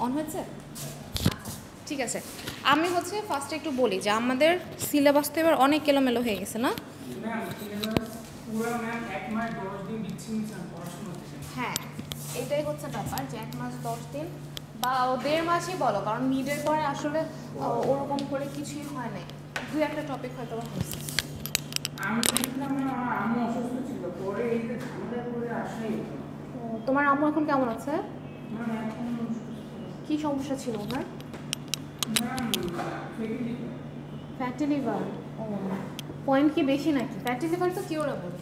On হয়েছে? ঠিক আছে, আমি হচ্ছে ফার্স্টে একটু বলি যে আমাদের সিলেবাস তো এবার অনেক এলোমেলো হয়ে গেছে না? হ্যাঁ, এটাই হচ্ছে ব্যাপার যে 1 মাস 10 দিন বা 1.5 মাসই বলো, কারণ মিডের পরে আসলে ওরকম করে কিছুই হয় নাই, 2-একটা টপিক হয়তো হয়েছে। তোমার আম্মু এখন কেমন আছে? কি সমস্যা ছিল ওনার? Fatty liver. ও, পয়েন্ট কি বেশি নাকি? ফ্যাটি লিভার তো কিউরেবল।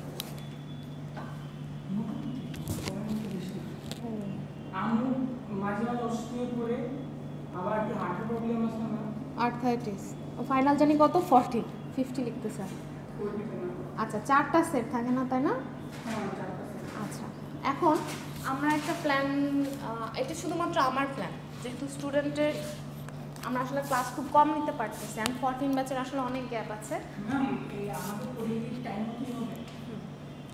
আর্থ্রাইটিস। ও ফাইনাল জানি কত? 50 লিখতেছে। আচ্ছা, 4টা সেট থাকে না, তাই না? আচ্ছা, এখন আমরা একটা প্ল্যান, এটা শুধুমাত্র আমার প্ল্যান, যেহেতু স্টুডেন্টের আমরা আসলে ক্লাস খুব কম নিতে পারতেছি, অ্যান্ড 14 ব্যাচের আসলে অনেক গ্যাপ আছে।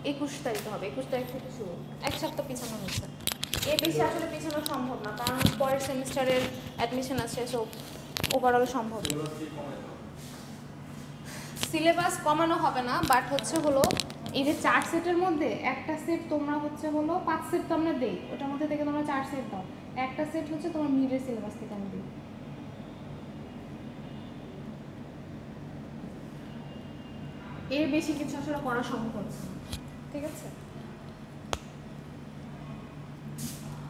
21 তারিখে হবে, 21 তারিখ থেকে শুরু, 1 সপ্তাহ পিছানো হচ্ছে। এর বেশি আসলে পিছানো সম্ভব না, কারণ পরের সেমিস্টারের অ্যাডমিশন আছে, সো ওভারঅল সম্ভব। সিলেবাস কমানো হবে না, বাট হচ্ছে হলো এই যে 4 সেটের মধ্যে একটা সেট তোমরা হচ্ছে হলো 5 সেট তো আমরা দেই, ওটার মধ্যে থেকে তোমরা 4 সেট দাও, একটা সেট হচ্ছে তোমার মিডের সিলেবাস থেকে আমি দিই। এর বেশি কিছু আসলে করা সম্ভব না, ঠিক আছে?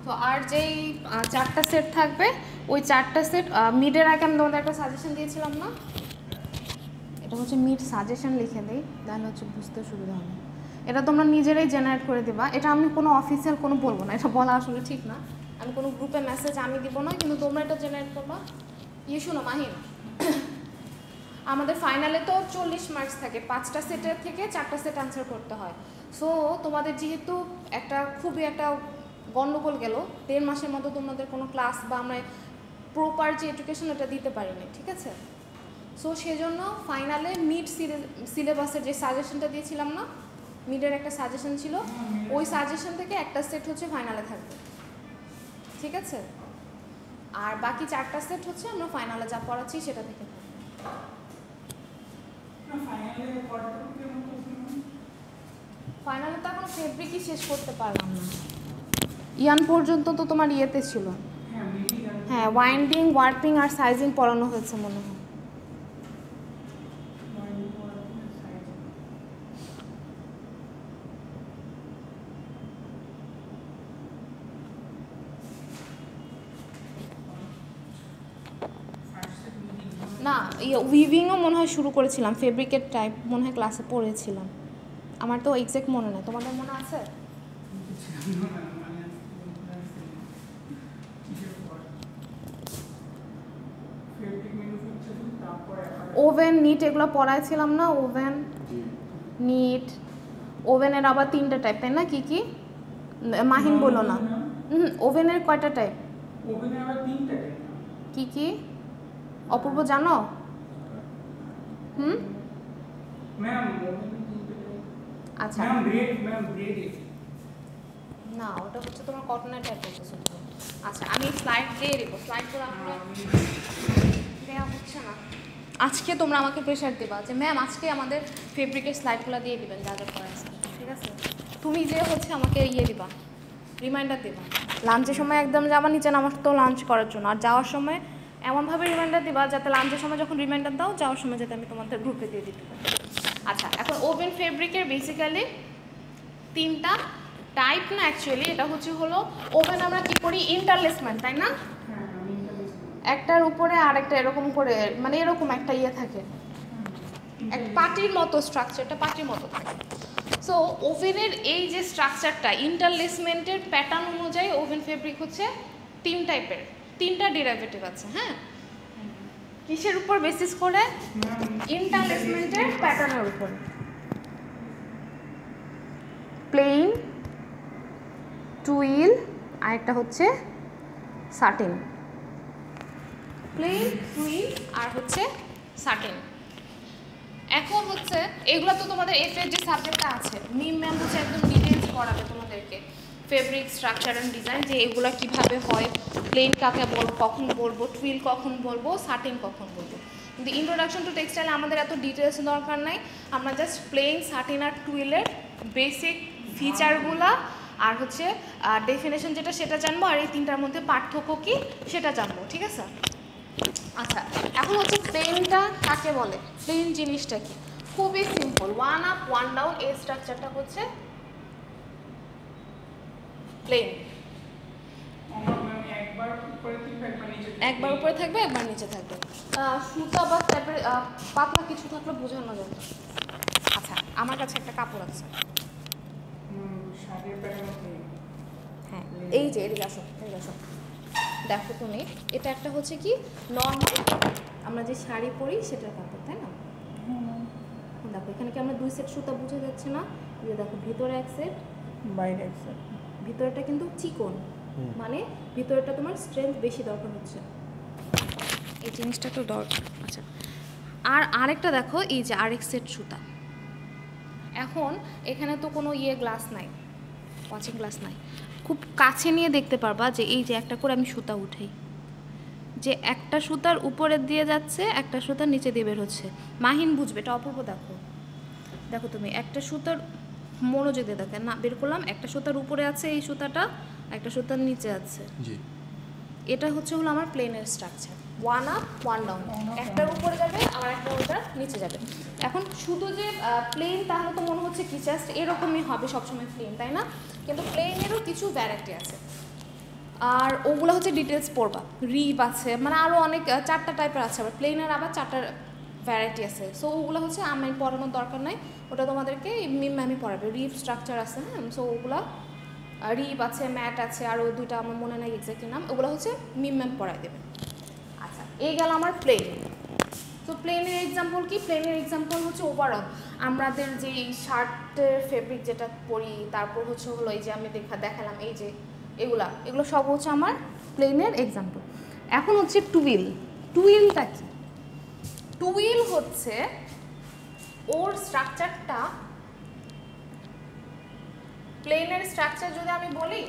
তো আর যেই 4টা সেট থাকবে, ওই 4টা সেট মিডের আগে আমি তোমাদের একটা সাজেশন দিয়েছিলাম না, এটা হচ্ছে মিড সাজেশন লিখে দেই, তাহলে হচ্ছে বুঝতে সুবিধা হবে। এটা তোমরা নিজেরাই জেনারেট করে দেবা, এটা আমি কোনো অফিসিয়াল কোনো বলবো না, এটা বলা আসলে ঠিক না, আমি কোনো গ্রুপে মেসেজ আমি দিব না, কিন্তু তোমরা এটা জেনারেট করবা। শোনো মাহিন, আমাদের ফাইনালে তো 40 মার্কস থাকে, 5টা সেটের থেকে 4টা সেট আনসার করতে হয়। সো তোমাদের যেহেতু খুবই একটা গন্ডগোল গেল, 1.5 মাসের মতো তোমাদের কোনো ক্লাস বা আমরা প্রপার যে এডুকেশন ওটা দিতে পারিনি, ঠিক আছে? সো সেজন্য ফাইনালে মিড সিলেবাসের যে সাজেশনটা দিয়েছিলাম না, মিডের একটা সাজেশন ছিল, ওই সাজেশন থেকে একটা সেট হচ্ছে ফাইনালে থাকবে, ঠিক আছে? আর বাকি 4টা সেট হচ্ছে আমরা ফাইনালে যা পড়াচ্ছি সেটা থেকে থাকবে। ফাইনালে তো এখনো ফেব্রিকই শেষ করতে পারলাম না, ইয়ান পর্যন্ত তো তোমার ইয়েতে ছিল। হ্যাঁ, ওয়াইন্ডিং, ওয়ার্পিং আর সাইজিং পড়ানো হয়েছে মনে হয়। না, উইভিংও মনে হয় শুরু করেছিলাম, ফেব্রিকের টাইপ মনে হয় ক্লাসে পড়েছিলাম, আমার তো এক্সাক্ট মনে নেই, তোমাদের মনে আছে? ওভেন, নিট এগুলো পড়াইছিলাম না, ওভেন, নিট, ওভেনের আবার 3টা টাইপ, তাই না? কি কি মাহিন বলো না। ওভেনের কয়টা টাইপ? ওভেনের আবার 3টা টাইপ। কি কি অপূর্ব জানো? ম্যাম, আচ্ছা, ম্যাম ব্রেড না ওটা হচ্ছে তোমার কটনের টাইপ বলতেছো। আচ্ছা, আমি স্লাইড দিয়ে দেবো, স্লাইডগুলো আপনারা দেওয়া হচ্ছে না। আজকে তোমরা আমাকে প্রেশার দেবা যে ম্যাম আজকে আমাদের ফেব্রিকের স্লাইডগুলো দিয়ে দিবেন যা যা করেছে, ঠিক আছে? তুমি যে হচ্ছে আমাকে দিবা, রিমাইন্ডার দেবা, লাঞ্চের সময় একদম যাবা নিচে নামার তো লাঞ্চ করার জন্য, আর যাওয়ার সময় এমনভাবে রিমাইন্ডার দিবা যাতে লাঞ্চের সময় যখন রিমাইন্ডার দাও, যাওয়ার সময় যাতে আমি তোমাদের গ্রুপে দিয়ে দিতে পারি। আচ্ছা, এখন ওভেন ফেব্রিকের বেসিক্যালি 3টা টাইপ না, অ্যাকচুয়ালি এটা হচ্ছে হলো ওভেন আমরা কি করি, ইন্টারলেসমেন্ট, তাই না? একটার উপরে আরেকটা এরকম করে, মানে এরকম একটা ইয়ে থাকে, এক পাটির মতো স্ট্রাকচারটা পাটির মতো থাকে। সো ওভেনের এই যে স্ট্রাকচারটা ইন্টারলেসমেন্টের প্যাটার্ন অনুযায়ী ওভেন ফেব্রিক হচ্ছে 3 টাইপের, 3টা ডেরিভেটিভ আছে। হ্যাঁ, কিসের উপর বেসিস করে? ইন্টারলেসমেন্টের প্যাটার্নের উপর। প্লেন, টুইল, আরেকটা হচ্ছে সাটিন। প্লেন, টুইল আর হচ্ছে সাটিন। এখন হচ্ছে এগুলো তো তোমাদের এফ এর যে সাবজেক্টটা আছে, মিম ম্যাম হচ্ছে একদম ডিটেইলস পড়াবে তোমাদেরকে। ফেব্রিক স্ট্রাকচার অ্যান্ড ডিজাইন, যে এগুলো কীভাবে হয়, প্লেন কাকে কখন বলবো, টুইল কখন বলবো, সাটিন কখন বলবো। কিন্তু ইন্ট্রোডাকশন টু টেক্সটাইলে আমাদের এত ডিটেলস দরকার নাই, আমরা জাস্ট প্লেন, সাটিন আর টুইলের বেসিক ফিচারগুলা আর হচ্ছে ডেফিনেশন যেটা সেটা জানবো, আর এই তিনটার মধ্যে পার্থক্য কী সেটা জানবো, ঠিক আছে? আচ্ছা, এখন হচ্ছে প্লেনটা কাকে বলে, প্লেন জিনিসটা কি? খুবই সিম্পল, 1 আপ 1 ডাউন, এই স্ট্রাকচারটা হচ্ছে প্লেন। একবার উপরে থাকবে, একবার নিচে থাকবে। সুতা বা পাতলা কিছু থাকলে বোঝানো যাবে। আচ্ছা, আমার কাছে একটা কাপড় আছে। হ্যাঁ, এই যে এদিকে আসো, এদিকে আসো। দেখো তুমি, এটা একটা হচ্ছে কি নর্মাল আমরা যে শাড়ি পরি সেটার কাপড়, তাই না? দেখো এখানে কি আমরা 2 সেট সুতা বুঝে যাচ্ছে না? এই যে দেখো, ভিতরে এক সেট, বাইরে এক সেট। ভিতরটা কিন্তু চিকন, মানে ভিতরটা তোমার স্ট্রেংথ বেশি দরকার হচ্ছে, এই জিনিসটা তো দরকার। আচ্ছা, আর আরেকটা দেখো, এই যে আরেক সেট সুতা। এখন এখানে তো কোনো গ্লাস নাই, ওয়াচিং গ্লাস নাই, খুব কাছে নিয়ে দেখতে পারবা যে এই যে একটা করে আমি সুতা উঠাই, যে একটা সুতার উপরে দিয়ে যাচ্ছে, একটা সুতার নিচে দিয়ে বের হচ্ছে। মাহিন বুঝবে, এটা অপূর্ব। দেখো দেখো তুমি, একটা সুতার মনোযোগ দিয়ে দেখেন না, বের করলাম, একটা সুতার উপরে আছে এই সুতাটা, একটা সুতার নিচে আছে। জি, এটা হচ্ছে হলো আমার প্লেনের স্ট্রাকচার, 1 আপ 1 ডাউন, একটার উপরে যাবে আর একটা ওটার নিচে যাবে। এখন শুধু যে প্লেন তাহলে তো মনে হচ্ছে কি জাস্ট এরকমই হবে সবসময় প্লেন, তাই না? কিন্তু প্লেনেরও কিছু ভ্যারাইটি আছে, আর ওগুলো হচ্ছে ডিটেলস পড়বা। রিপ আছে, মানে আরও অনেক 4টা টাইপের আছে, আবার প্লেনের আবার 4টা ভ্যারাইটি আছে। সো ওগুলো হচ্ছে আমি পড়ানোর দরকার নাই, ওটা তোমাদেরকে মিম ম্যামই পড়াবে। রিপ স্ট্রাকচার আছে, হ্যাঁ। সো ওগুলো রিপ আছে, ম্যাট আছে, আর ওই 2টা আমার মনে নাই এক্স্যাক্টলি নাম, ওগুলো হচ্ছে মিম ম্যাম পড়াই দেবে। আচ্ছা, এই গেল আমার প্লেন। তো প্লেনের এক্সাম্পল কি? প্লেনের এক্সাম্পল হচ্ছে ওভারঅল আমাদের যে শার্টের ফেব্রিক যেটা পরি, তারপর হচ্ছে হলো এই যে আমি দেখালাম এই যে এগুলো সব হচ্ছে আমার প্লেনের এক্সাম্পল। এখন হচ্ছে টুইল। টুইলটা কি? টুইল হচ্ছে ওর স্ট্রাকচারটা, প্লেনের স্ট্রাকচার যদি আমি বলি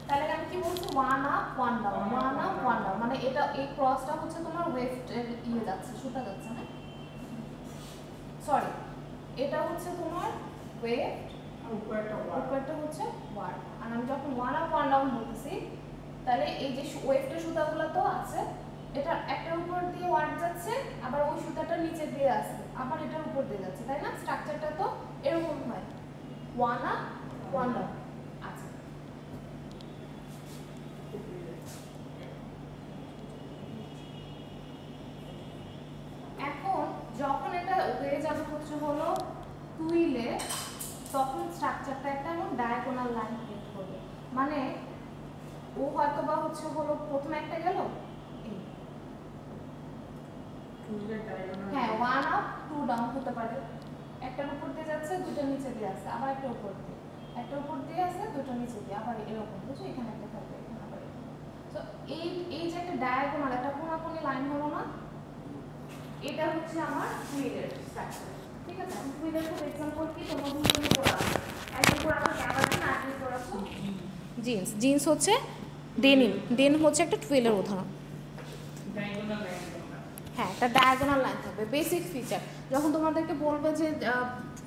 তাহলে আমি কি বলছি, 1 আপ 1 ডাউন, 1 আপ 1 ডাউন, মানে এটা এই ক্রসটা হচ্ছে তোমার ওয়েফটের যাচ্ছে, সুতা যাচ্ছে না, সরি, এটা হচ্ছে তোমার ওয়েফট, উপরটা হচ্ছে ওয়ার্ড। আর আমি যখন 1 আপ 1 ডাউন বলতেছি তাহলে এই যে ওয়েফটের সুতাগুলো তো আছে, এটা একটার উপর দিয়ে ওয়ার্ড যাচ্ছে, আবার ওই সুতাটা নিচে দিয়ে আসছে, আবার এটার উপর দিয়ে যাচ্ছে, তাই না? স্ট্রাকচারটা তো এরকম হয়, 1 আপ 1 ডাউন। আচ্ছা, এখন যখন এটা হয়ে যাবে হচ্ছে হলো টুইলে, তখন স্ট্রাকচারটা একটা এমন ডায়াগোনাল লাইন ক্রিয়েট করবে, মানে ও হয়তো বা হচ্ছে হলো প্রথমে একটা গেল, হ্যাঁ 1 আপ 2 ডাউন হতে পারে, একটার উপর দিয়ে যাচ্ছে, 2টা নিচে দিয়ে আসছে, আবার একটা উপর দিয়ে, একটা উপর দিয়ে আসছে, 2টা নিচে দিয়ে, আবার এরকম, বুঝছো? এখানে একটা থাকবে, এখানে আবার এরকম। তো এই যে একটা ডায়াগোনাল, একটা কোনাকুনি লাইন হলো না, এটা হচ্ছে আমার টুইলের স্ট্রাকচার, ঠিক আছে? এখন টুইলের খুব এক্সাম্পল কি তোমরা দুজনে পড়া আছে, একজন পড়া আছে গ্যাবার্ডিন, আর একজন পড়া আছে জিন্স। জিন্স হচ্ছে ডেনিম, ডেনিম হচ্ছে একটা টুইলের উদাহরণ। হ্যাঁ, একটা ডায়াগোনাল লাইন থাকবে, বেসিক ফিচার। যখন তোমাদেরকে বলবে যে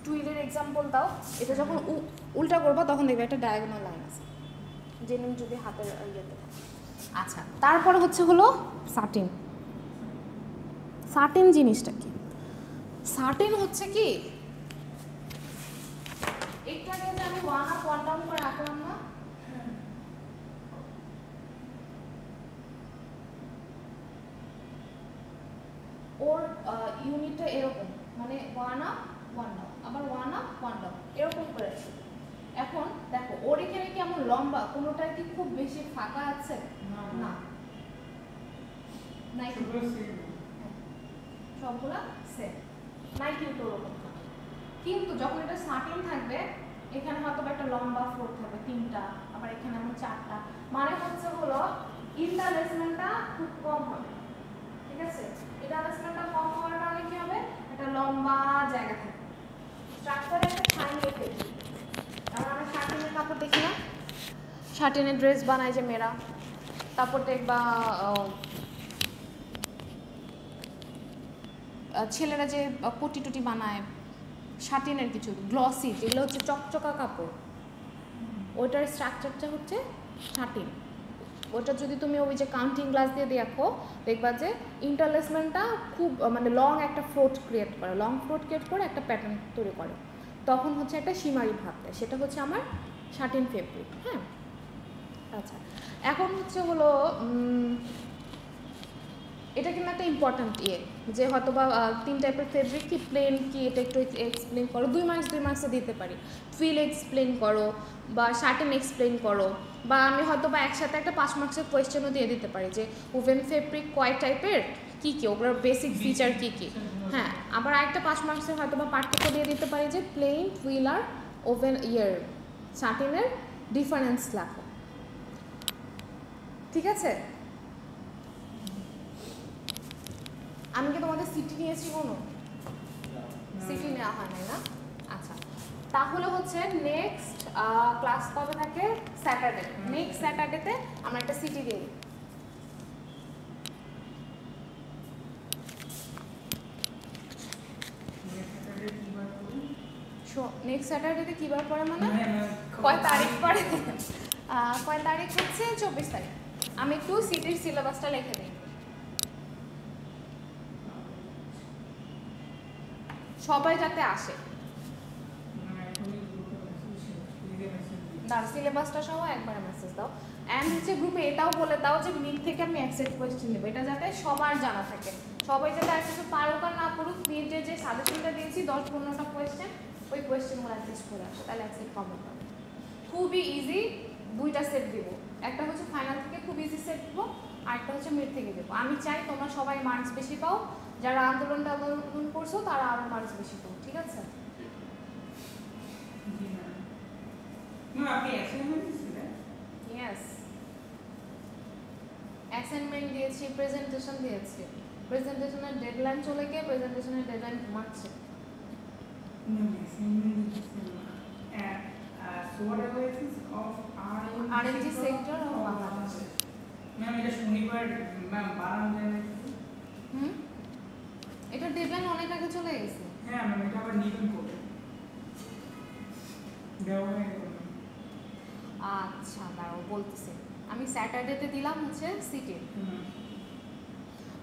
টুইলের এক্সাম্পল দাও, এটা যখন উল্টা করবা তখন দেখবে একটা ডায়াগোনাল লাইন আছে, ডেনিম যদি হাতের ইয়েতে। আচ্ছা, তারপরে হচ্ছে হলো সাটিন। সাটিন জিনিসটা কি? সাটিন হচ্ছে কি, একটাকে যে আমি 1 আপ 1 ডাউন করে আঁকলাম না, ওর ইউনিটটা এরকম, মানে 1 আপ 1 ডাউন, আবার 1 আপ 1 ডাউন, এরকম করে আছে। এখন দেখো ওর এখানে কি এমন লম্বা, কোনোটা কি খুব বেশি ফাঁকা আছে? না, নাই, সবগুলা সেম, নাই কিন্তু ওরকম। কিন্তু যখন এটা সাটিন থাকবে, এখানে হয়তো একটা লম্বা ফ্লোর থাকবে 3টা, আবার এখানে এমন 4টা, মানে হচ্ছে হলো ইন্টারলেসমেন্টটা খুব কম হবে, ঠিক আছে? ইন্টারলেসমেন্টটা কম হওয়ার কারণে কি হবে, একটা লম্বা জায়গা থাকবে, স্ট্রাকচারে একটা ছাই এফেক্ট। আমরা সাটিনের কাপড় দেখি না, শাটিনের ড্রেস বানায় যে মেয়েরা, তারপর দেখবা ছেলেরা যে পটি টুটি বানায় শাটিনের কিছু গ্লসি, যেগুলো হচ্ছে চকচকা কাপড়, ওইটার স্ট্রাকচারটা হচ্ছে শাটিন। ওটা যদি তুমি ওই যে কাউন্টিং গ্লাস দিয়ে দেখো, দেখবা যে ইন্টারলেসমেন্টটা খুব মানে লং একটা ফ্লোট ক্রিয়েট করে, লং ফ্লোট ক্রিয়েট করে একটা প্যাটার্ন তৈরি করে, তখন হচ্ছে একটা সীমারি ভাব দেয়, সেটা হচ্ছে আমার শাটিন ফেব্রিক। হ্যাঁ, আচ্ছা এখন হচ্ছে হলো এটা কিন্তু একটা ইম্পর্ট্যান্ট যে হয়তো বা 3 টাইপের ফেব্রিক কি, প্লেন কি, এটা একটু এক্সপ্লেন করো। 2 মার্কসে দিতে পারি, ফিল এক্সপ্লেন করো বা শার্টেন এক্সপ্লেন করো, বা আমি হয়তো বা একসাথে একটা 5 মার্কসের কোয়েশ্চেনও দিয়ে দিতে পারি যে ওভেন ফেব্রিক কয় টাইপের, কী কী, ওগুলোর বেসিক ফিচার কী কী। হ্যাঁ, আবার আরেকটা 5 মার্কসের হয়তো বা পার্থক্য দিয়ে দিতে পারি যে প্লেন, টুইল আর ওভেন শার্টেনের ডিফারেন্স লেখো। ঠিক আছে, আমি কি তোমাদের সিটি নিয়েছি কোনো? সিটি নেওয়া হয় নাই না? আচ্ছা, তাহলে হচ্ছে নেক্সট ক্লাস কবে থাকে? স্যাটারডে। নেক্সট স্যাটারডেতে আমরা একটা সিটি দিই। নেক্সট স্যাটারডেতে কী বার পড়ে মানে কয় তারিখ পড়ে? কয় তারিখ হচ্ছে 24 তারিখ। আমি একটু সিটির সিলেবাসটা লিখে দিই, সবাই যাতে আসে। দাও সিলেবাসটা সহ একবারে মেসেজ দাও। অ্যান্ড হচ্ছে গ্রুপে এটাও বলে দাও যে মিড থেকে আমি অ্যাকসেপ্ট কোয়েশ্চেন নেবো, এটা যাতে সবার জানা থাকে। সবাই যাতে আর কিছু পারুক আর না পড়ুক, মিডে যে সাজেশনটা দিয়েছি 10-15টা কোয়েশ্চেন, ওই কোয়েশ্চেনগুলো অ্যাটলিস্ট করে আসো, তাহলে অ্যাকসেপ্ট কমন পাবে। খুবই ইজি, 2টা সেট দিব, একটা হচ্ছে ফাইনাল থেকে খুব ইজি সেট দিব, আর একটা হচ্ছে মিড থেকে দেবো। আমি চাই তোমরা সবাই মার্কস বেশি পাও, যারা আন্দোলন করছো তারা আরও মার্কস বেশি পাও। ঠিক আছে? ইয়েস, অ্যাসাইনমেন্ট দিয়েছি, প্রেজেন্টেশন দিয়েছি। প্রেজেন্টেশনের ডেডলাইন চলে গিয়ে প্রেজেন্টেশনের ডেডলাইন ঘুমাচ্ছে। RNG সেক্টর ও বাংলাদেশ। ম্যাম এটা শনিবার ম্যাম বানান যায় না? এটা ডেডলাইন অনেক আগে চলে গেছে। হ্যাঁ ম্যাম, এটা আবার নিবেন কবে? আচ্ছা দাঁড়াও বলতেছি, আমি স্যাটারডেতে দিলাম হচ্ছে সিটি।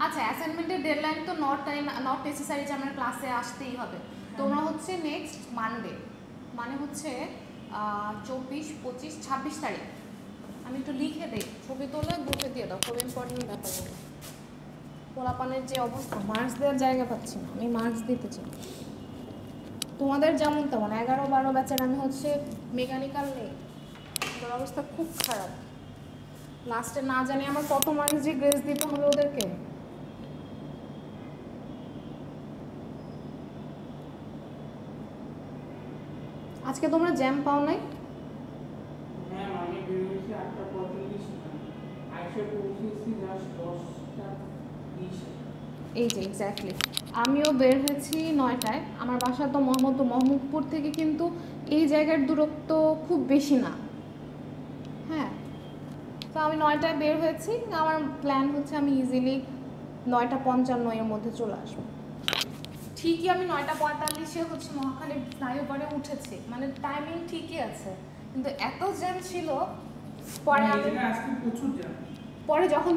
আচ্ছা, অ্যাসাইনমেন্টের ডেডলাইন তো নট নেসেসারি যে আমার ক্লাসে আসতেই হবে। তোমরা হচ্ছে নেক্সট মানডে, মানে হচ্ছে 24, 25, 26 তারিখ, আমি একটু লিখে দিই, ছবি তোলে গ্রুপে দিয়ে দাও, খুব ইম্পর্টেন্ট ব্যাপারগুলো। পোলাপানের যে অবস্থা, মার্কস দেওয়ার জায়গা পাচ্ছি না, আমি মার্কস দিতে চাই। তোমাদের যেমন তেমন 11-12 ব্যাচের আমি হচ্ছে মেকানিক্যাল নেই, ওদের অবস্থা খুব খারাপ। লাস্টে না জানি আমার কত মার্কস যে গ্রেস দিতে হবে ওদেরকে। আজকে তোমরা জ্যাম পাও নাই? ম্যাম আমি বের হয়েছি 8:45, আইসা পৌঁছেছি জাস্ট 10:20। এই যে এক্স্যাক্টলি, আমিও বের হয়েছি 9টায়। আমার বাসা তো মোহাম্মদপুর থেকে কিন্তু এই জায়গার দূরত্ব খুব বেশি না। হ্যাঁ, তো আমি 9টায় বের হয়েছি, আমার প্ল্যান হচ্ছে আমি ইজিলি 9:55 এর মধ্যে চলে আসবো। ঠিকই আমি 9:45 হচ্ছে মহাখালী ফ্লাইওভারে উঠেছি, মানে টাইমিং ঠিকই আছে, কিন্তু এত জ্যাম ছিল। পরে আমি আজকে প্রচুর জ্যাম। পরে যখন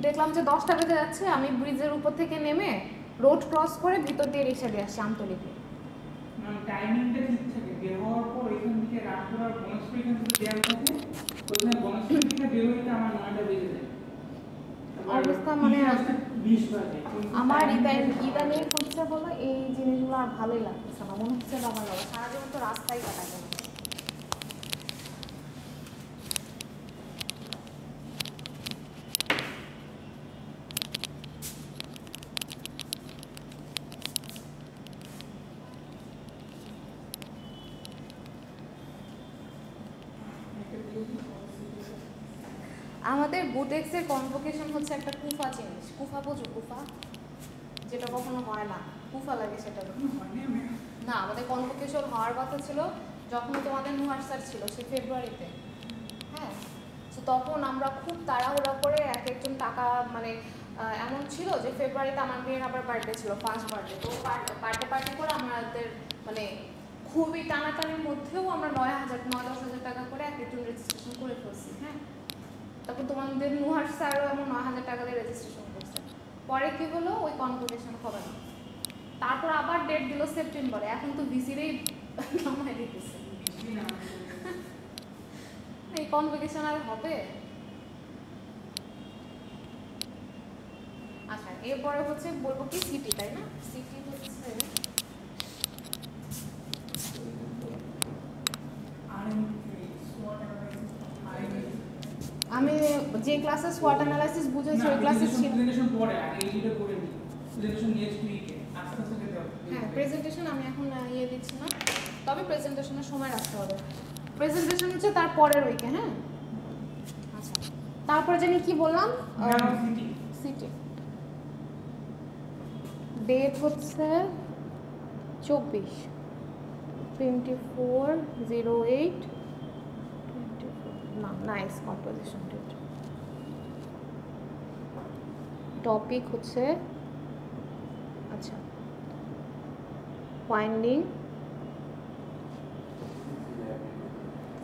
দেখলাম যে 10টা বেজে যাচ্ছে, আমি ব্রিজের উপর থেকে নেমে রোড ক্রস করে ভিতর দিয়ে রিক্সা দিয়ে আসছি আমতলিতে। টাইমিংটা ঠিক থাকে, বের হওয়ার পর এখান থেকে রাতপুরার গণেশপুর এখান থেকে জ্যাম থাকে, ওইখানে গণেশপুর থেকে বের হইতে আমার 9টা বেজে যায়। অবস্থা মানে 20 বাজে। আমার ইদানিং হচ্ছে বলো এই জিনিসগুলো আর ভালোই লাগতেছে না, মনে হচ্ছে বাবা সারা জীবন তো রাস্তায় কাটাই যাবে। আমাদের বুটেক্সের কনভোকেশন হচ্ছে একটা কুফা জিনিস। কুফা বোঝো? কুফা যেটা কখনো হয় না, কুফা লাগে সেটা না। আমাদের কনভোকেশন হওয়ার কথা ছিল যখন তোমাদের নুয়ার স্যার ছিল, সে ফেব্রুয়ারিতে। হ্যাঁ, তখন আমরা খুব তাড়াহুড়া করে এক একজন টাকা মানে এমন ছিল যে ফেব্রুয়ারিতে আমার মেয়ের আবার বার্থডে ছিল, ফার্স্ট বার্থডে, তো পার্টি করে আমাদের মানে খুবই টানাটানির মধ্যেও আমরা 9,000-10,000 টাকা করে এক একজন রেজিস্ট্রেশন করে ফেলছি। হ্যাঁ, তারপর তোমাদের নুহার স্যারও এমন 9,000 টাকা দিয়ে রেজিস্ট্রেশন করছে। পরে কি হলো, ওই কনভোকেশন হবে না, তারপর আবার ডেট দিল সেপ্টেম্বরে, এখন তো ভিসিরেই নামাই দিতেছে। এই কনভোকেশন আর হবে? আচ্ছা, এরপরে হচ্ছে বলবো কি সিটি, তাই না? সিটি হচ্ছে আমি যে ক্লাসে SWOT অ্যানালাইসিস বুঝেছি ওই ক্লাসে ছিল। প্রেজেন্টেশন পরে আগে এইটা করে নি, প্রেজেন্টেশন নেক্সট উইকে আস্তে আস্তে যেতে হবে। হ্যাঁ, প্রেজেন্টেশন আমি এখন দিচ্ছি না, তবে প্রেজেন্টেশনের সময় রাখতে হবে। প্রেজেন্টেশন হচ্ছে তার পরের উইকে। হ্যাঁ, আচ্ছা, তারপরে জানি কি বললাম, সিটি ডেট হচ্ছে 24/08 না, নাইস কম্পোজিশন ডেট। টপিক হচ্ছে আচ্ছা ফাইন্ডিং,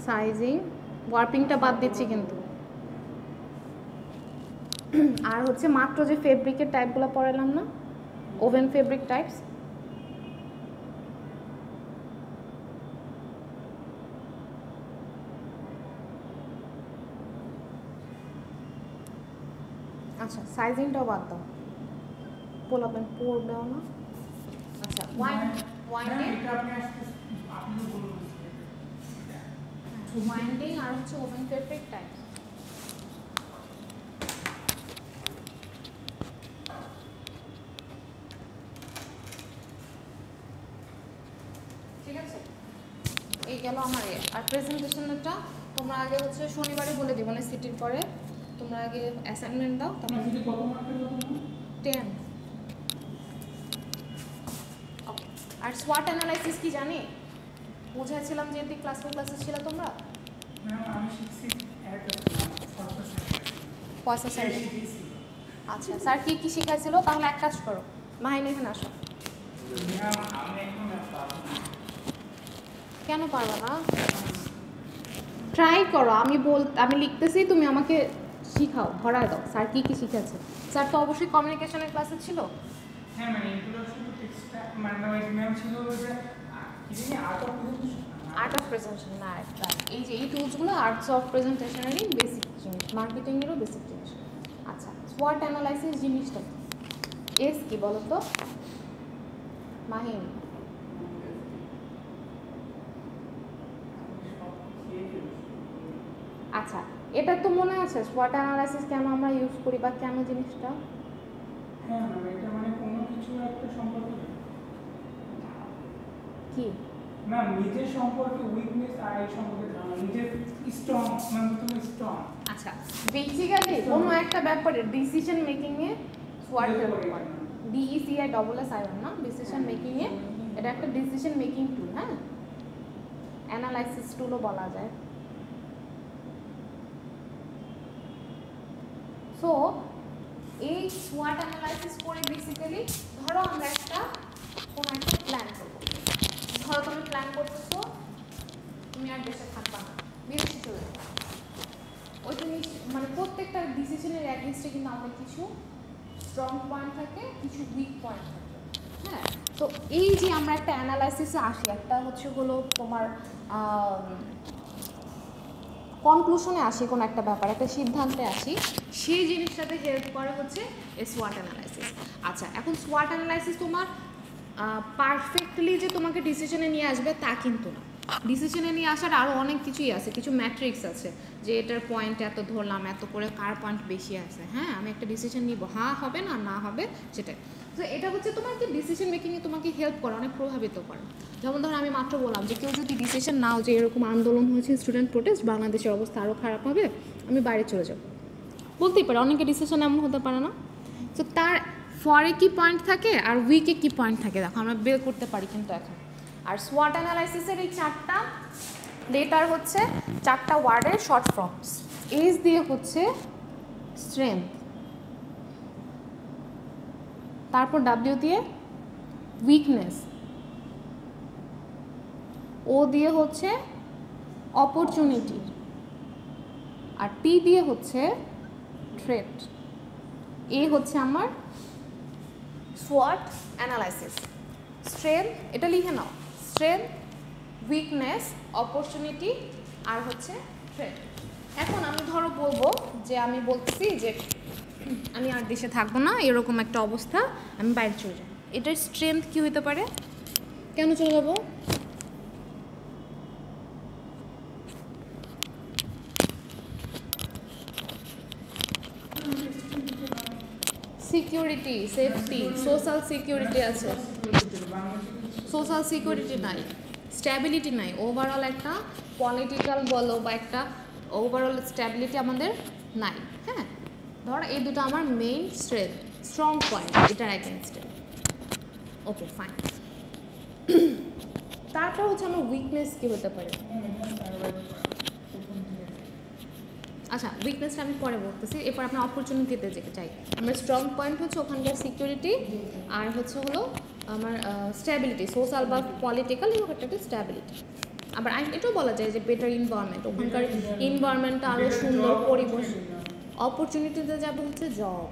সাইজিং, ওয়ার্পিংটা বাদ দিচ্ছি কিন্তু। আর হচ্ছে মাত্র যে ফেব্রিকের টাইপগুলো পড়ালাম না, ওভেন ফেব্রিক টাইপস, আচ্ছা সাইজিংটাও বাদ দাও, পোলাবেন পড়বেও না। আচ্ছা ওয়াইন্ডিং আর হচ্ছে ওভেন ফেব্রিক টাইপস। ঠিক আছে, এই গেল আমার আর প্রেজেন্টেশনটা তোমরা আগে হচ্ছে শনিবারে বলে দিব, মানে সিটির পরে তোমরা আগে অ্যাসাইনমেন্ট দাও, তারপর 10। ওকে, আর SWOT অ্যানালাইসিস কি জানি বুঝাইছিলাম যে এটি ক্লাসে ছিল তোমরা? আমি শিখছি পয়সা স্যার। আচ্ছা, স্যার কি কি শেখাইছিল? তাহলে এক কাজ করো, মাহিন এখানে আসো। কেন পারবা না? ট্রাই করো, আমি লিখতেছি, তুমি আমাকে শিখাও, ধরায় দাও স্যার কি কি শিখাচ্ছে। স্যার তো অবশ্যই কমিউনিকেশনের ক্লাসে ছিল। হ্যাঁ, মানে ইন্ট্রোডাকশন টু টেক্সট, মানে ম্যাম ছিল যে কি জানি আর্ট অফ প্রেজেন্টেশন না, এই যে এই টুলসগুলো আর্টস অফ প্রেজেন্টেশনেরই বেসিক জিনিস, মার্কেটিংয়েরও বেসিক জিনিস। আচ্ছা, SWOT অ্যানালাইসিস জিনিসটা এস কি বলো তো মাহিন? আচ্ছা, এটা তো মনে আছে SWOT অ্যানালাইসিস কেন আমরা ইউজ করি বা কেন জিনিসটা? হ্যাঁ, এটা মানে কোনো কিছু একটা সম্পর্কে কি ম্যাম, নিজের সম্পর্কে উইকনেস আর এই সম্পর্কে ধারণা, নিজের স্ট্রং, মানে তুমি স্ট্রং। আচ্ছা, বেসিক্যালি কোনো একটা ব্যাপারে ডিসিশন মেকিং এ SWOT হেল্প করে। DECISSION না, ডিসিশন মেকিং এ এটা একটা ডিসিশন মেকিং টুল। হ্যাঁ, অ্যানালাইসিস টুলও বলা যায়। সো এই SWOT অ্যানালাইসিস করে বেসিক্যালি ধরো আমরা কোনো একটা প্ল্যান করবো। ধরো তুমি প্ল্যান করতেছো তুমি আর দেশে থাকবা না, বিদেশে চলে যাবে। ওই তুমি মানে প্রত্যেকটা ডিসিশনের অ্যাগেইনস্টে কিন্তু আমাদের কিছু স্ট্রং পয়েন্ট থাকে, কিছু উইক পয়েন্ট থাকে। হ্যাঁ, তো এই যে আমরা একটা অ্যানালাইসিসে আসি, একটা হলো তোমার কনক্লুশনে আসি, কোনো একটা ব্যাপার একটা সিদ্ধান্তে আসি, সেই জিনিসটাতে হেল্প করে হচ্ছে SWOT অ্যানালাইসিস। আচ্ছা, এখন SWOT অ্যানালাইসিস তোমার পারফেক্টলি যে তোমাকে ডিসিশনে নিয়ে আসবে তা কিন্তু না। ডিসিশনে নিয়ে আসার আরও অনেক কিছুই আছে, কিছু ম্যাট্রিক্স আছে যে এটার পয়েন্ট এত ধরলাম, এত করে কার পয়েন্ট বেশি আছে। হ্যাঁ, আমি একটা ডিসিশন নিব, হ্যাঁ হবে না হবে সেটাই। তো এটা হচ্ছে তোমাকে ডিসিশন মেকিংয়ে তোমাকে হেল্প করে, অনেক প্রভাবিত করে। যেমন ধরো আমি মাত্র বললাম যে কেউ যদি ডিসিশন নাও যে এরকম আন্দোলন হয়েছে, স্টুডেন্ট প্রোটেস্ট, বাংলাদেশের অবস্থা আরও খারাপ হবে, আমি বাইরে চলে যাব, বলতেই পারে। অনেকে ডিসিশন এমন হতে পারে না। তো তার ফরে কি পয়েন্ট থাকে আর উইকে কি পয়েন্ট থাকে দেখো আমরা বের করতে পারি কিন্তু এখন। আর SWOT অ্যানালাইসিসের এই 4টা লেটার হচ্ছে 4টা ওয়ার্ডের শর্ট ফর্মস। এস দিয়ে হচ্ছে স্ট্রেংথ, তারপর ডাব্লিউ দিয়ে উইকনেস, ও দিয়ে হচ্ছে অপরচুনিটি, আর টি দিয়ে হচ্ছে থ্রেট। এ হচ্ছে আমার SWOT অ্যানালাইসিস। স্ট্রেংথ, এটা লিখে নাও, স্ট্রেংথ, উইকনেস, অপরচুনিটি আর হচ্ছে থ্রেট। এখন আমি ধরো বলবো যে আমি বলতেছি যে আমি আর দেশে থাকবো না, এরকম একটা অবস্থা, আমি বাইরে চলে যাবো। এটার স্ট্রেংথ কি হতে পারে? কেন চলে যাবো? সিকিউরিটি, সেফটি, সোশ্যাল সিকিউরিটি আছে, সোশ্যাল সিকিউরিটি নাই, স্ট্যাবিলিটি নাই, ওভারঅল একটা পলিটিক্যাল বলো বা একটা ওভারঅল স্ট্যাবিলিটি আমাদের নাই। হ্যাঁ, ধর এই দুটো আমার মেইন স্ট্রেংথ, স্ট্রং পয়েন্ট এটার অ্যাগেনস্টে। Okay fine. তারপর হচ্ছে আমার উইকনেস কি হতে পারে? আচ্ছা, উইকনেসটা আমি পরে বলতেছি, এরপর আপনার অপরচুনিটিতে যেতে চাই। আমার স্ট্রং পয়েন্ট হচ্ছে ওখানকার সিকিউরিটি, আর হচ্ছে হলো আমার স্ট্যাবিলিটি, সোশ্যাল বা পলিটিক্যাল, এবং একটা স্ট্যাবিলিটি। আবার এটাও বলা যায় যে বেটার এনভায়রনমেন্ট, ওখানকার এনভায়রনমেন্টটা আরও সুন্দর, পরিবেশ। অপরচুনিটিতে যাবে হচ্ছে জব,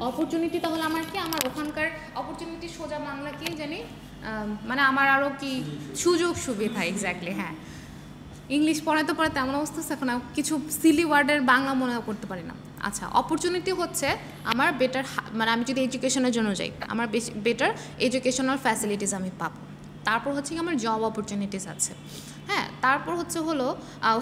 অপরচুনিটি তাহলে আমার কি, আমার ওখানকার অপরচুনিটি সোজা বাংলা কি জানি, মানে আমার আরও কি সুযোগ সুবিধা। এক্স্যাক্টলি, হ্যাঁ, ইংলিশ পড়াতে পড়াতে এমন অবস্থা এখন কিছু সিলি ওয়ার্ডের বাংলা মনে করতে পারি না। আচ্ছা, অপরচুনিটি হচ্ছে আমার বেটার, মানে আমি যদি এডুকেশনের জন্য যাই, আমার বেটার এডুকেশনাল ফ্যাসিলিটিস আমি পাবো। তারপর হচ্ছে কি আমার জব অপরচুনিটিস আছে। হ্যাঁ, তারপর হচ্ছে হলো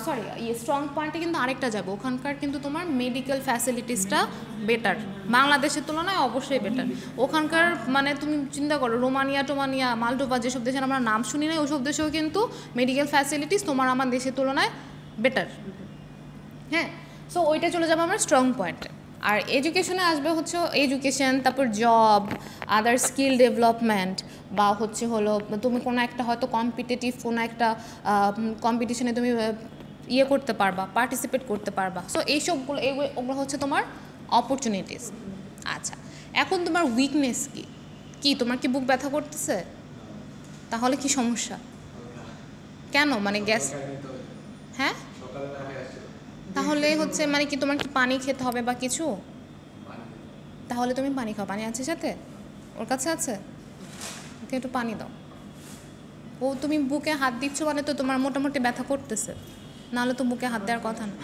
সরি, স্ট্রং পয়েন্টে কিন্তু আরেকটা যাবো, ওখানকার কিন্তু তোমার মেডিকেল ফ্যাসিলিটিসটা বেটার, বাংলাদেশের তুলনায় অবশ্যই বেটার। ওখানকার মানে তুমি চিন্তা করো, রোমানিয়া, টোমানিয়া, মালডোভা, যেসব দেশের আমরা নাম শুনি না, ওসব দেশেও কিন্তু মেডিকেল ফ্যাসিলিটিস তোমার আমার দেশের তুলনায় বেটার। হ্যাঁ, সো ওইটা চলে যাবে আমার স্ট্রং পয়েন্টে। আর এডুকেশনে আসবে হচ্ছে এডুকেশন, তারপর জব, আদার স্কিল ডেভেলপমেন্ট, বা হচ্ছে হলো তুমি কোনো একটা হয়তো কম্পিটিটিভ কোনো একটা কম্পিটিশনে তুমি ইয়ে করতে পারবা, পার্টিসিপেট করতে পারবা। সো এইসবগুলো ওগুলো হচ্ছে তোমার অপরচুনিটিস। আচ্ছা, এখন তোমার উইকনেস কি? কি তোমার কি বুক ব্যথা করতেছে? তাহলে কি সমস্যা? কেন, মানে গ্যাস? হ্যাঁ, তাহলে হচ্ছে মানে কি তোমার কি পানি খেতে হবে বা কিছু? তাহলে তুমি পানি খাও। পানি আছে সাথে? ওর কাছে আছে? ওকে একটু পানি দাও। ও তুমি বুকে হাত দিচ্ছ মানে তো তোমার মোটামুটি ব্যথা করতেছে, নাহলে তো বুকে হাত দেওয়ার কথা না।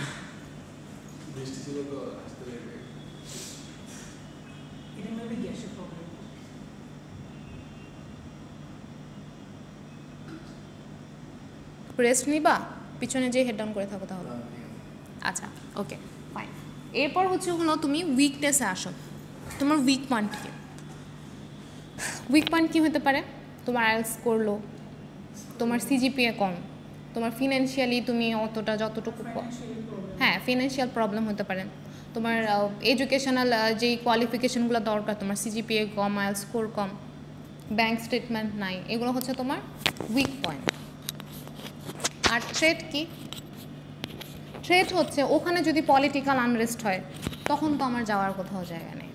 রেস্ট নিবা, পিছনে যে হেড ডাউন করে থাকো তাহলে। আচ্ছা, ওকে ফাইন। এরপর হচ্ছে হলো তুমি উইকনেসে আসো। তোমার উইক পয়েন্ট কি? উইক পয়েন্ট কী হতে পারে? তোমার আইএলটিএস করলো, তোমার সিজিপিএ কম, তোমার ফিনান্সিয়ালি তুমি অতটা যতটুকু, হ্যাঁ ফিনান্সিয়াল প্রবলেম হতে পারে, তোমার এডুকেশনাল যেই কোয়ালিফিকেশনগুলো দরকার, তোমার সিজিপিএ কম, আইএলটিএস স্কোর কম, ব্যাংক স্টেটমেন্ট নাই, এগুলো হচ্ছে তোমার উইক পয়েন্ট। আর থ্রেট কি? থ্রেট হচ্ছে ওখানে যদি পলিটিক্যাল আনরেস্ট হয় তখন তো আমার যাওয়ার কোথাও জায়গা নেই।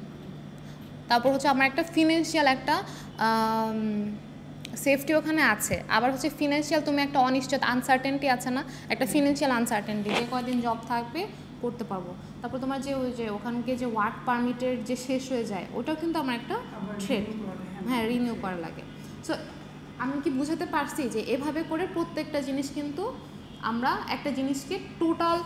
তারপর হচ্ছে আমার একটা ফিনান্সিয়াল একটা সেফটি ওখানে আছে, আবার হচ্ছে ফিনান্সিয়াল তুমি একটা অনিশ্চিত আনসার্টেনটি আছে না, একটা ফিনান্সিয়াল আনসার্টেনটি, যে কয়দিন জব থাকবে করতে পারবো। তারপর তোমার যে ওই যে ওখানকে যে ওয়ার্ক পারমিটের যে শেষ হয়ে যায়, ওটাও কিন্তু আমার একটা থ্রেট, হ্যাঁ রিনিউ করা লাগে। সো আমি কি বুঝাতে পারছি যে এভাবে করে প্রত্যেকটা জিনিস কিন্তু আমরা একটা জিনিসকে টোটাল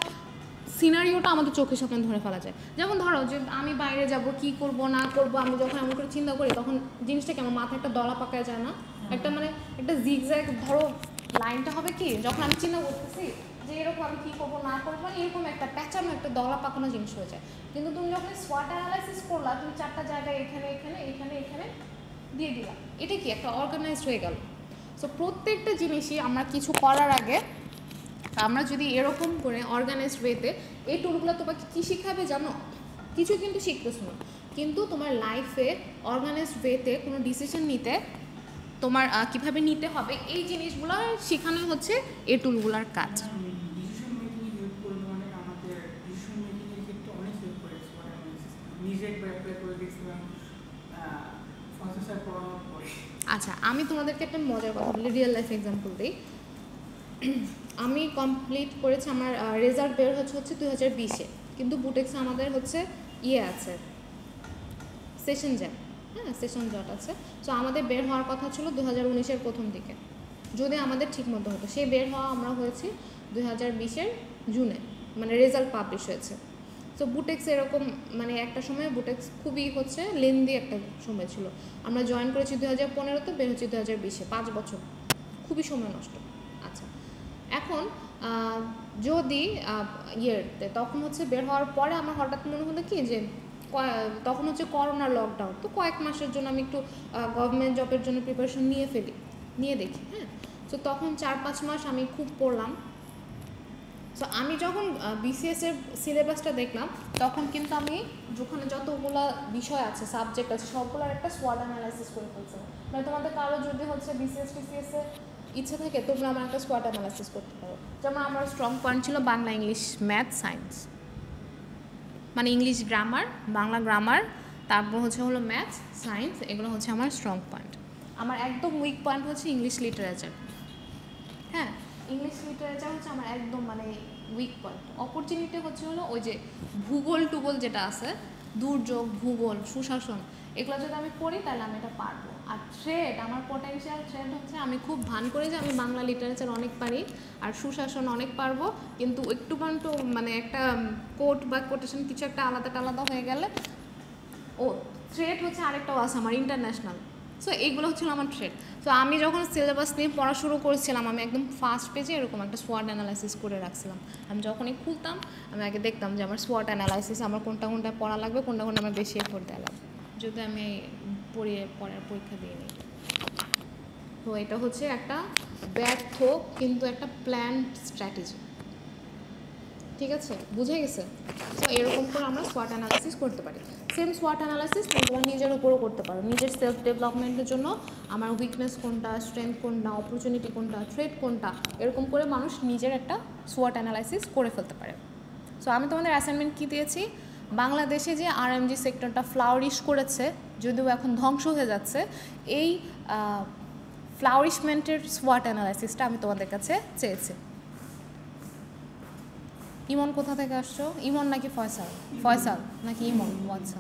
সিনারিওটা আমাদের চোখের সামনে ধরে ফেলা যায়। যেমন ধরো যে আমি বাইরে যাব, কি করব না করব, আমি যখন এমন করে চিন্তা করি তখন জিনিসটা কেমন মাথায় একটা দলা পাকায় যায় না, একটা মানে একটা জিগজ্যাগ ধরো লাইনটা হবে কি, যখন আমি চিন্তা করতেছি যে এরকম আমি কী করবো না করবো, এরকম একটা প্যাঁচানো একটা দলা পাকানো জিনিস হয়ে যায়। কিন্তু তুমি যখন SWOT অ্যানালাইসিস করলা, তুমি 4টা জায়গায় এখানে এখানে এখানে এখানে দিয়ে দিলা, এটা কি একটা অর্গানাইজড হয়ে গেল। সো প্রত্যেকটা জিনিসই আমরা কিছু করার আগে আমরা যদি এরকম করে অর্গানাইজড ওয়েতে, এই টুলগুলো তোমাকে কী শিখাবে জানো? কিছু কিন্তু শিখতেছো না, কিন্তু তোমার লাইফে অর্গানাইজড ওয়েতে কোনো ডিসিশন নিতে তোমার কীভাবে নিতে হবে এই জিনিসগুলো শেখানো হচ্ছে এই টুলগুলোর কাজ। বিজেক অ্যাপ্লাই করে দিয়েছিলাম প্রসেসর পড়ানোর পরে। আচ্ছা, আমি তোমাদেরকে একটা মজার কথা বলি, রিয়েল লাইফ এক্সাম্পল দিই। আমি কমপ্লিট করেছি, আমার রেজাল্ট বের হচ্ছে 2020-এ, কিন্তু বুটেক্সে আমাদের হচ্ছে ইয়ে আছে, সেশন জট, হ্যাঁ সেশন জট আছে। সো আমাদের বের হওয়ার কথা ছিল 2019-এর প্রথম দিকে, যদি আমাদের ঠিক মতো হতো। সেই বের হওয়া আমরা হয়েছি 2020-এর জুনে, মানে রেজাল্ট পাবলিশ হয়েছে। তো বুটেক্স এরকম মানে একটা সময় বুটেক্স খুবই হচ্ছে লেন্দি একটা সময় ছিল। আমরা জয়েন করেছি 2015-তে, বের হচ্ছে 2020-এ, 5 বছর, খুবই সময় নষ্ট। আচ্ছা, এখন যদি ইয়েতে তখন হচ্ছে বের হওয়ার পরে আমার হঠাৎ মনে হলো কি যে তখন হচ্ছে করোনা লকডাউন, তো কয়েক মাসের জন্য আমি একটু গভর্নমেন্ট জবের জন্য প্রিপারেশন নিয়ে দেখি, হ্যাঁ। তো তখন 4-5 মাস আমি খুব পড়লাম। সো আমি যখন বিসিএসের সিলেবাসটা দেখলাম, তখন কিন্তু আমি যেখানে যতগুলো বিষয় আছে, সাবজেক্ট আছে, সবগুলোর একটা সোয়াট অ্যানালাইসিস করে ফেলছিলাম। মানে তোমাদের কারো যদি হচ্ছে বিসিএস টিসিএসে ইচ্ছে থাকে, তোমরা আমার একটা সোয়াট অ্যানালাইসিস করতে পারো। যেমন আমার স্ট্রং পয়েন্ট ছিল বাংলা, ইংলিশ, ম্যাথ, সায়েন্স, মানে ইংলিশ গ্রামার, বাংলা গ্রামার, তারপর হলো ম্যাথ, সায়েন্স, এগুলো হচ্ছে আমার স্ট্রং পয়েন্ট। আমার একদম উইক পয়েন্ট হচ্ছে ইংলিশ লিটারেচার, হ্যাঁ ইংলিশ লিটারেচার হচ্ছে আমার একদম মানে উইক পয়েন্ট। অপরচুনিটি হলো ওই যে ভূগোল টুগোল যেটা আছে, দুর্যোগ, ভূগোল, সুশাসন, এগুলো যদি আমি পড়ি তাহলে আমি এটা পারবো। আর থ্রেড, আমার পটেনশিয়াল থ্রেড হচ্ছে আমি খুব ভান করি যে আমি বাংলা লিটারেচার অনেক পারি আর সুশাসন অনেক পারবো, কিন্তু একটু মানে একটা কোট বা কোটেশন কিছু একটা আলাদা হয়ে গেলে, ও থ্রেড হচ্ছে আরেকটাও আছে আমার, ইন্টারন্যাশনাল। সো এইগুলো হচ্ছিল আমার থ্রেড। তো আমি যখন সিলেবাস নিয়ে পড়া শুরু করেছিলাম, আমি একদম ফার্স্ট পেজে এরকম একটা সোয়াট অ্যানালাইসিস করে রাখছিলাম। আমি যখনই খুলতাম আমি আগে দেখতাম যে আমার সোয়াট অ্যানালাইসিস, আমার কোনটা পড়া লাগবে, কোনটা আমার বেশি এফোর্ট দেওয়া লাগবে, যদি আমি পড়ার পরীক্ষা দিয়ে নিই। তো এটা হচ্ছে একটা ব্যর্থ কিন্তু একটা প্ল্যান্ড স্ট্র্যাটেজি, ঠিক আছে, বুঝে গেছে? তো এরকম করে আমরা সোয়াট অ্যানালাইসিস করতে পারি। সেম সোয়াট অ্যানালাইসিস তোমরা নিজের উপরও করতে পারো, নিজের সেলফ ডেভেলপমেন্টের জন্য আমার উইকনেস কোনটা, স্ট্রেংথ কোনটা, অপরচুনিটি কোনটা, থ্রেট কোনটা, এরকম করে মানুষ নিজের একটা সোয়াট অ্যানালাইসিস করে ফেলতে পারে। সো আমি তোমাদের অ্যাসাইনমেন্ট কী দিয়েছি, বাংলাদেশে যে আরএমজি সেক্টরটা ফ্লাউরিশ করেছে, যদিও এখন ধ্বংস হয়ে যাচ্ছে, এই ফ্লাউরিশমেন্টের সোয়াট অ্যানালাইসিসটা আমি তোমাদের কাছে চেয়েছি। ইমন কোথা থেকে আসছো? ইমন নাকি ফয়সাল? ফয়সাল নাকি ইমন? আচ্ছা,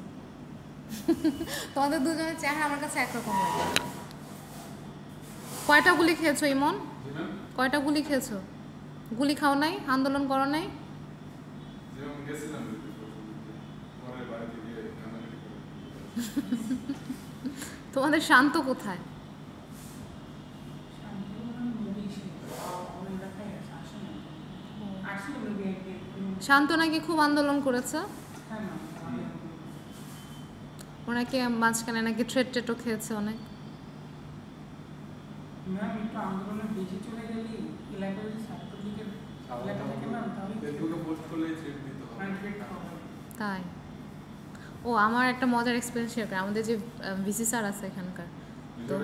তোমাদের দুজনের চেহারা আমার কাছে একরকম লাগে। কয়টা গুলি খেয়েছো ইমন? কয়টা গুলি খেয়েছো? গুলি খাও নাই? আন্দোলন করো নাই? তোমাদের শান্ত কোথায়? শান্ত নাকি খুব আন্দোলন করেছে, ওনাকে মাঝখানে নাকি ট্রেটও খেয়েছে অনেক। তাই? ও, আমার একটা মজার এক্সপিরিয়েন্স শেয়ার করি। আমাদের যে ভিসি স্যার আছে এখানকার, তো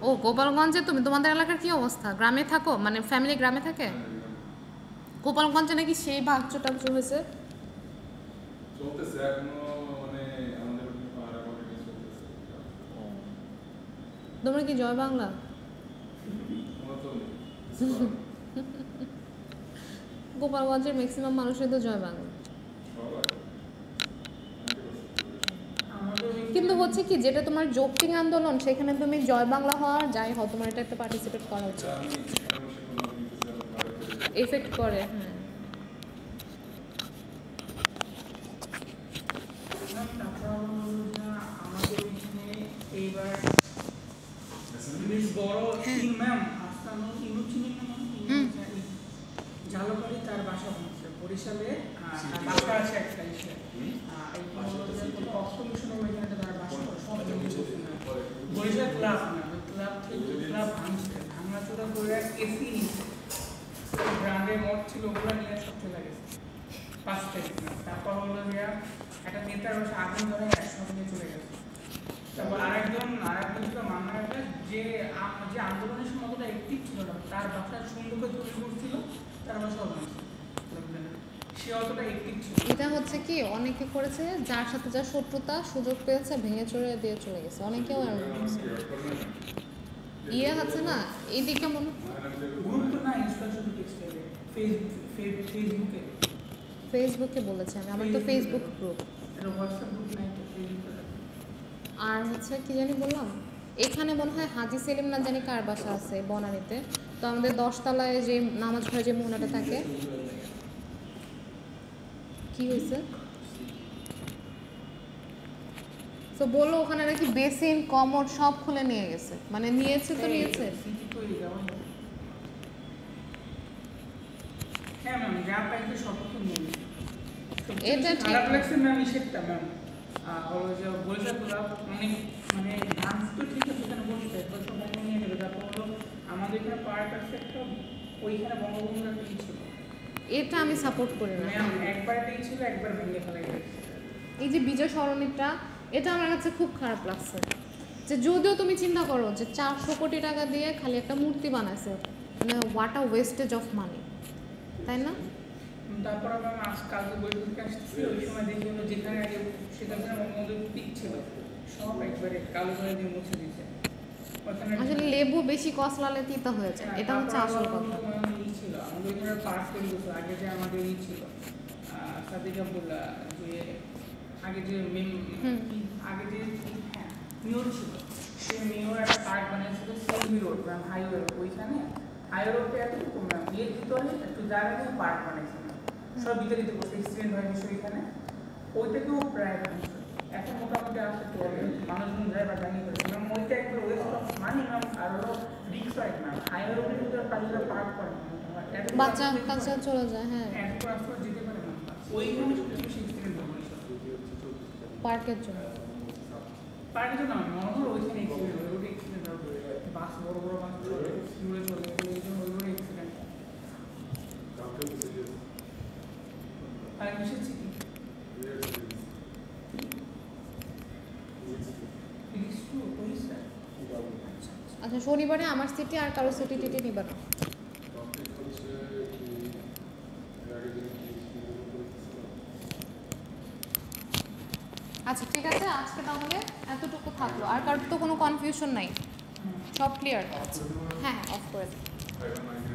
ও গোপালগঞ্জে, তোমাদের এলাকার কি অবস্থা? গ্রামে থাকো, মানে ফ্যামিলি গ্রামে থাকে? গোপালগঞ্জে নাকি সেই ভাগচুর টাগচুর হয়েছে, তোমরা কি জয় বাংলা? গোপালগঞ্জের ম্যাক্সিমাম মানুষের তো জয় বাংলা, কিন্তু হচ্ছে কি, যেটা তোমার যৌক্তিক আন্দোলন, সেখানে তুমি জয় বাংলা হওয়ার যাই হও, তোমার এটা একটা পার্টিসিপেট করা উচিত, এফেক্ট করে। হ্যাঁ, ঝালকাঠি তার বাসা হচ্ছে বরিশালে, বাসা আছে একটা অষ্টম মিশনের তার বাসা, বরিশাল ক্লাব না, ক্লাব থেকে ক্লাব ভাঙাচোরা করে এসি নিচ্ছে, ব্র্যান্ডের মদ ছিল ওগুলো নিয়ে সব চলে গেছে 5 তারিখ। তারপর যে একটা নেতার বসে আগুন ধরে একসঙ্গে নিয়ে চলে গেছে। তারপর আরেকজন ছিল মান্নাটা, যে আন্দোলনের সময় অতটা অ্যাক্টিভ ছিল না, তার বাসার সুন্দরকে তৈরি করছিল, তার বাসা সে অতটা অ্যাক্টিভ ছিল। এটা হচ্ছে কি অনেকে করেছে যার সাথে যার শত্রুতা সুযোগ পেয়েছে ভেঙে চড়ে দিয়ে চলে গেছে, অনেকেও এমন করছে। ইয়ে আছে না এইদিকে মনে গ্রুপ তো না ইনস্টল শুধু টেক্সটাইলে ফেসবুকে ফেসবুকে বলেছে আমি, আমার তো ফেসবুক গ্রুপ। এটা হোয়াটসঅ্যাপ গ্রুপ নাই তো ফেসবুকে। আর হচ্ছে কি জানি বললাম, এখানে মনে হয় হাজি সেলিম না জানি কার বাসা আছে বনানীতে, তো আমাদের 10 তলায় যে নামাজ ঘরে যে মোনাটা থাকে, কি হয়েছে তো বললো ওখানে নাকি বেসিন কমোড সব খুলে নিয়ে গেছে, মানে নিয়েছে তো নিয়েছে। হ্যাঁ ম্যাম, যা পাইছে সব কিছু নিয়ে নিয়েছে। এটা ঠিক। খারাপ লাগছে ম্যাম ইসেরটা ম্যাম, হলো যে বরিশালগুলো অনেক মানে ডান্স তো ঠিক আছে, সেখানে বসতে তো সব বন্ধ নিয়ে যাবে। তারপর হলো আমাদের এখানে পার্ক আছে একটা, ওইখানে বঙ্গবন্ধুর একটা ই ছিল। এটা আমি সাপোর্ট করি না। ম্যাম একবার এটাই ছিল, একবার ভেঙে ফেলে গেছে। এই যে বিজয় সরণিটা, এটা আমার কাছে খুব খারাপ লাগছে, যে যদিও তুমি চিন্তা করো যে 400 কোটি টাকা দিয়ে খালি একটা মূর্তি বানাইছে, মানে what a wastage of money, তাই না? তারপর আবার কালকে বই পরীক্ষা আসতেছি, ওই সময় দেখি হলো যেখানে আগে সেখানে বঙ্গবন্ধুর পিক ছিল সব একবারে কালো করে দিয়ে মুছে দিয়েছে। আসলে লেবু বেশি কসলালে তিতা হয়ে যায়, এটা হচ্ছে আসল কথা। ই ছিল আমাদের এখানে পার্ক তৈরি করতো আগে, যে আমাদের ই ছিল সাদিক আব্দুল্লাহ, যে আগে যে আগে যে হ্যাঁ মেয়র ছিল, সে মেয়র একটা পার্ক বানিয়েছিল সেলমি রোড ম্যাম, হাইওয়ে ওইখানে হাইওয়ে রোডে এতটুকু ম্যাম এর ভিতরে একটু জায়গা নিয়ে পার্ক বানিয়েছিল, সব বিতাড়িত করছে, এক্সিডেন্ট হয় নিশ্চয়ই এখানে, ওইটাকেও প্রায় বানিয়েছে। এখন মোটামুটি আসতে তো মানুষজন যায় বা জানিয়ে করেছে ম্যাম, ওইটা একটা ওয়েস্ট অফ মানি ম্যাম, আর হলো রিক্স হয় ম্যাম, হাইওয়ে রোডের ভিতরে পার্কটা পার্ক করে বাচ্চা কাচ্চা চলে যায়। হ্যাঁ, এত রাস্তা যেতে পারে ম্যাম, ওইখানে সবচেয়ে বেশি এক্সিডেন্ট হয় পার্কের জন্য। পার্কের জন্য নর্মাল ওইখানে এক্সিডেন্ট হয়, রোডে এক্সিডেন্ট হয়, বাস বড় বড় বাস চলে স্কুলে চলে গেলে এই জন্য ওই রোডে এক্সিডেন্ট হয়। আর এসেছি কি আচ্ছা, শনিবারে আমার সিটি আর কারো সিটি টিটি নিবা না? আচ্ছা ঠিক আছে, আজকে তাহলে এতটুকু থাকলো, আর কারোর তো কোনো কনফিউশন নাই, সব ক্লিয়ার। হ্যাঁ, অফ করে দিই।